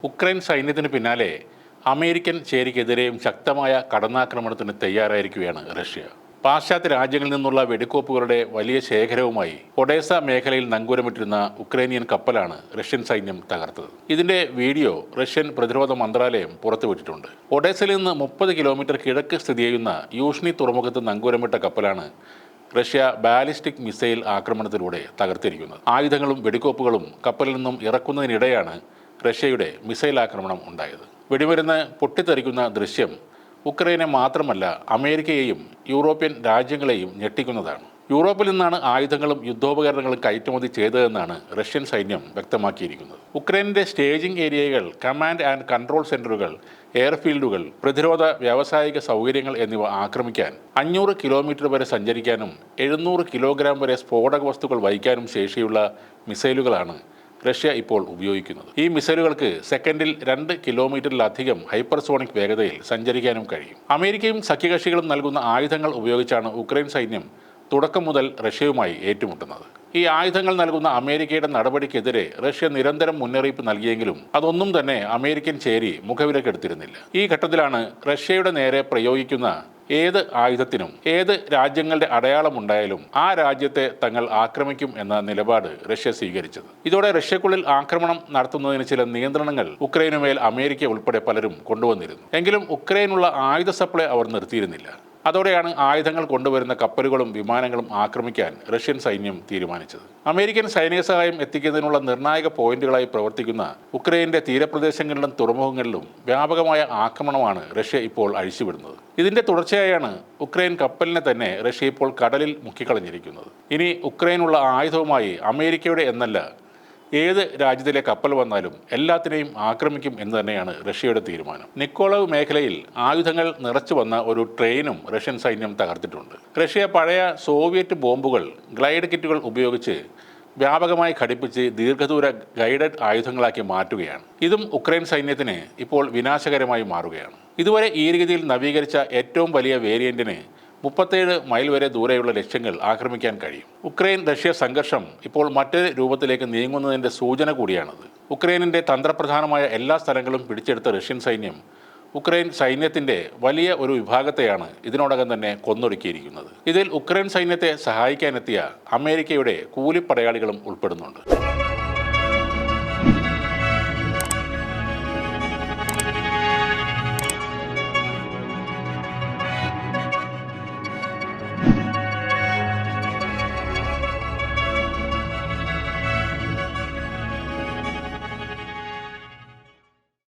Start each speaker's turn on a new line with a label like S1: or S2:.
S1: Ukraine സൈന്യത്തിന് പിന്നാലെ American ചേരിക്കെതിരെയും ശക്തമായ കടന്നാക്രമണത്തിന് തയ്യാറായിരിക്കുകയാണ് റഷ്യ. പാശ്ചാത്യ രാജ്യങ്ങളിൽ നിന്നുള്ള വെടിക്കോപ്പുകളുടെ വലിയ ശേഖരവുമായി ഒഡേസ മേഖലയിൽ നങ്കൂരമിട്ടിരുന്ന ഉക്രൈനിയൻ കപ്പലാണ് റഷ്യൻ സൈന്യം തകർത്തത്. ഇതിന്റെ വീഡിയോ റഷ്യൻ പ്രതിരോധ മന്ത്രാലയം പുറത്തുവിട്ടിട്ടുണ്ട്. ഒഡേസയിൽ നിന്ന് 30 കിലോമീറ്റർ കിഴക്ക് സ്ഥിതി ചെയ്യുന്ന യൂഷ്നി തുറമുഖത്ത് നങ്കൂരമിട്ട കപ്പലാണ് റഷ്യ ബാലിസ്റ്റിക് മിസൈൽ ആക്രമണത്തിലൂടെ തകർത്തിരിക്കുന്നത്. ആയുധങ്ങളും വെടിക്കോപ്പുകളും കപ്പലിൽ നിന്നും ഇറക്കുന്നതിനിടെയാണ് റഷ്യയുടെ മിസൈൽ ആക്രമണം ഉണ്ടായത്. വെടിമരുന്ന് പൊട്ടിത്തെറിക്കുന്ന ദൃശ്യം ഉക്രൈനെ മാത്രമല്ല അമേരിക്കയെയും യൂറോപ്യൻ രാജ്യങ്ങളെയും ഞെട്ടിക്കുന്നതാണ്. യൂറോപ്പിൽ നിന്നാണ് ആയുധങ്ങളും യുദ്ധോപകരണങ്ങളും കയറ്റുമതി ചെയ്തതെന്നാണ് റഷ്യൻ സൈന്യം വ്യക്തമാക്കിയിരിക്കുന്നത്. ഉക്രൈനിന്റെ സ്റ്റേജിംഗ് ഏരിയകൾ, കമാൻഡ് ആൻഡ് കൺട്രോൾ സെന്ററുകൾ, എയർഫീൽഡുകൾ, പ്രതിരോധ വ്യാവസായിക സൗകര്യങ്ങൾ എന്നിവ ആക്രമിക്കാൻ 500 കിലോമീറ്റർ വരെ സഞ്ചരിക്കാനും 700 കിലോഗ്രാം വരെ സ്ഫോടക വസ്തുക്കൾ വഹിക്കാനും ശേഷിയുള്ള മിസൈലുകളാണ് റഷ്യ ഇപ്പോൾ ഉപയോഗിക്കുന്നത്. ഈ മിസൈലുകൾക്ക് സെക്കൻഡിൽ 2 കിലോമീറ്ററിലധികം ഹൈപ്പർസോണിക് വേഗതയിൽ സഞ്ചരിക്കാനും കഴിയും. അമേരിക്കയും സഖ്യകക്ഷികളും നൽകുന്ന ആയുധങ്ങൾ ഉപയോഗിച്ചാണ് ഉക്രൈൻ സൈന്യം തുടക്കം മുതൽ റഷ്യയുമായി ഏറ്റുമുട്ടുന്നത്. ഈ ആയുധങ്ങൾ നൽകുന്ന അമേരിക്കയുടെ നടപടിക്കെതിരെ റഷ്യ നിരന്തരം മുന്നറിയിപ്പ് നൽകിയെങ്കിലും അതൊന്നും തന്നെ അമേരിക്കൻ ചേരി മുഖവിലക്കെടുത്തിരുന്നില്ല. ഈ ഘട്ടത്തിലാണ് റഷ്യയുടെ നേരെ പ്രയോഗിക്കുന്ന ഏത് ആയുധത്തിനും ഏത് രാജ്യങ്ങളുടെ അടയാളമുണ്ടായാലും ആ രാജ്യത്തെ തങ്ങൾ ആക്രമിക്കും എന്ന നിലപാട് റഷ്യ സ്വീകരിച്ചത്. ഇതോടെ റഷ്യക്കുള്ളിൽ ആക്രമണം നടത്തുന്നതിന് ചില നിയന്ത്രണങ്ങൾ ഉക്രൈനുമേൽ അമേരിക്ക ഉൾപ്പെടെ പലരും കൊണ്ടുവന്നിരുന്നു. എങ്കിലും ഉക്രൈനുള്ള ആയുധ സപ്ലൈ അവർ നിർത്തിയിരുന്നില്ല. അതോടെയാണ് ആയുധങ്ങൾ കൊണ്ടുവരുന്ന കപ്പലുകളും വിമാനങ്ങളും ആക്രമിക്കാൻ റഷ്യൻ സൈന്യം തീരുമാനിച്ചത്. അമേരിക്കൻ സൈനിക സഹായം എത്തിക്കുന്നതിനുള്ള നിർണായക പോയിന്റുകളായി പ്രവർത്തിക്കുന്ന ഉക്രൈന്റെ തീരപ്രദേശങ്ങളിലും തുറമുഖങ്ങളിലും വ്യാപകമായ ആക്രമണമാണ് റഷ്യ ഇപ്പോൾ അഴിച്ചുവിടുന്നത്. ഇതിന്റെ തുടർച്ചയായാണ് ഉക്രൈൻ കപ്പലിനെ തന്നെ റഷ്യ ഇപ്പോൾ കടലിൽ മുക്കിക്കളഞ്ഞിരിക്കുന്നത്. ഇനി ഉക്രൈനുള്ള ആയുധവുമായി അമേരിക്കയുടെ എന്നല്ല ഏത് രാജ്യത്തിലെ കപ്പൽ വന്നാലും എല്ലാത്തിനെയും ആക്രമിക്കും എന്ന് തന്നെയാണ് റഷ്യയുടെ തീരുമാനം. നിക്കോളവ് മേഖലയിൽ ആയുധങ്ങൾ നിറച്ചു വന്ന ഒരു ട്രെയിനും റഷ്യൻ സൈന്യം തകർത്തിട്ടുണ്ട്. റഷ്യ പഴയ സോവിയറ്റ് ബോംബുകൾ, ഗ്ലൈഡ് കിറ്റുകൾ ഉപയോഗിച്ച് വ്യാപകമായി ഘടിപ്പിച്ച് ദീർഘദൂര ഗൈഡഡ് ആയുധങ്ങളാക്കി മാറ്റുകയാണ്. ഇതും ഉക്രൈൻ സൈന്യത്തിന് ഇപ്പോൾ വിനാശകരമായി മാറുകയാണ്. ഇതുവരെ ഈ രീതിയിൽ നവീകരിച്ച ഏറ്റവും വലിയ വേരിയന്റിന് 37 മൈൽ വരെ ദൂരെയുള്ള ലക്ഷ്യങ്ങൾ ആക്രമിക്കാൻ കഴിയും. ഉക്രൈൻ റഷ്യ സംഘർഷം ഇപ്പോൾ മറ്റൊരു രൂപത്തിലേക്ക് നീങ്ങുന്നതിൻ്റെ സൂചന കൂടിയാണത്. ഉക്രൈനിൻ്റെ തന്ത്രപ്രധാനമായ എല്ലാ സ്ഥലങ്ങളും പിടിച്ചെടുത്ത റഷ്യൻ സൈന്യം ഉക്രൈൻ സൈന്യത്തിൻ്റെ വലിയ ഒരു വിഭാഗത്തെയാണ് ഇതിനോടകം തന്നെ കൊന്നൊടുക്കിയിരിക്കുന്നത്. ഇതിൽ ഉക്രൈൻ സൈന്യത്തെ സഹായിക്കാനെത്തിയ അമേരിക്കയുടെ കൂലിപ്പടയാളികളും ഉൾപ്പെടുന്നുണ്ട്.